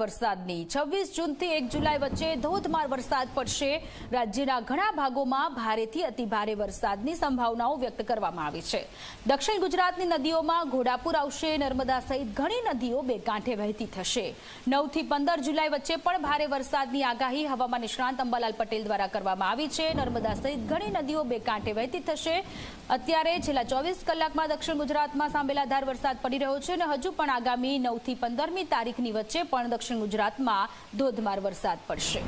વરસાદની 26 જૂનથી 1 જુલાઈ વચ્ચે ધોધમાર વરસાદ પડશે। રાજ્યના ઘણા ભાગોમાં ભારેથી અતિભારે વરસાદની સંભાવનાઓ વ્યક્ત કરવામાં આવી છે। દક્ષિણ ગુજરાતની નદીઓમાં ઘોડાપૂર આવશે। નર્મદા સહિત ઘણી નદીઓ બે કાંઠે વહેતી થશે। 9 થી 15 જુલાઈ વચ્ચે પણ ભારે વરસાદની આગાહી હવામાન નિષ્ણાંત અંબાલાલ પટેલ દ્વારા કરવામાં આવી છે। નર્મદા સહિત ઘણી નદીઓ બે કાંઠે વહેતી થશે। અત્યારે છેલ્લા 24 કલાકમાં દક્ષિણ ગુજરાતમાં સાંબેલાધાર વરસાદ પડી રહ્યો છે અને હજુ પણ આગામી 9 થી 15મી તારીખની વચ્ચે પણ દક્ષિણ ગુજરાતમાં ધોધમાર વરસાદ પડશે।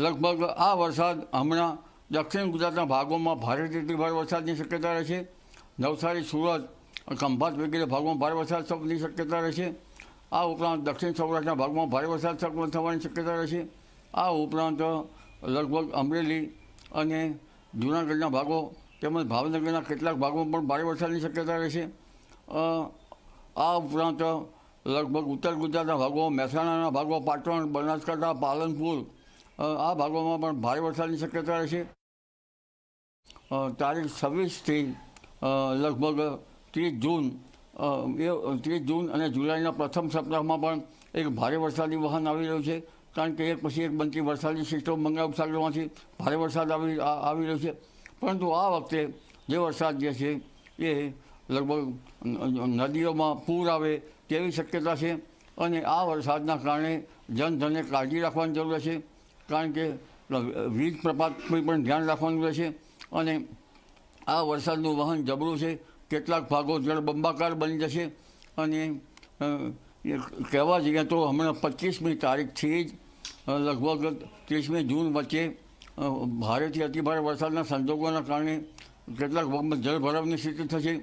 લગભગ આ વરસાદ હમણાં દક્ષિણ ગુજરાતના ભાગોમાં ભારેથી અતિભારે વરસાદની શક્યતા રહેશે। નવસારી, સુરત, ખંભાત વગેરે ભાગોમાં ભારે વરસાદ થવાની શક્યતા રહેશે। આ ઉપરાંત દક્ષિણ સૌરાષ્ટ્રના ભાગમાં ભારે વરસાદ થવાની શક્યતા રહેશે। આ ઉપરાંત લગભગ અમરેલી અને જૂનાગઢના ભાગો તેમજ ભાવનગરના કેટલાક ભાગોમાં પણ ભારે વરસાદની શક્યતા રહેશે। આ ઉપરાંત લગભગ ઉત્તર ગુજરાતના ભાગો, મહેસાણાના ભાગો, પાટણ, બનાસકાંઠા, પાલનપુર આ ભાગોમાં પણ ભારે વરસાદની શક્યતા રહેશે। તારીખ 26થી લગભગ 30 જૂન અને જુલાઈના પ્રથમ સપ્તાહમાં પણ એક ભારે વરસાદી વહન આવી રહ્યું છે, કારણ કે એક પછી એક બનતી વરસાદી સિસ્ટમ બંગાળ ઉપસાગરમાંથી ભારે વરસાદ આવી રહ્યો છે। પરંતુ આ વખતે જે વરસાદ જે છે એ લગભગ નદીઓમાં પૂર આવે તેવી શક્યતા છે અને આ વરસાદના કારણે જનધને કાળજી રાખવાની જરૂર છે, કારણ કે વીજ પ્રપાતનું પણ ધ્યાન રાખવાનું રહેશે અને આ વરસાદનું વહન જબરું છે। કેટલાક ભાગો જળબંબાકાર બની જશે અને કહેવા જઈએ તો હમણાં 25મી તારીખથી જ લગભગ 30મી જૂન વચ્ચે ભારેથી અતિભારે વરસાદના સંજોગોના કારણે કેટલાક ભાગમાં જળભરાવની સ્થિતિ થશે।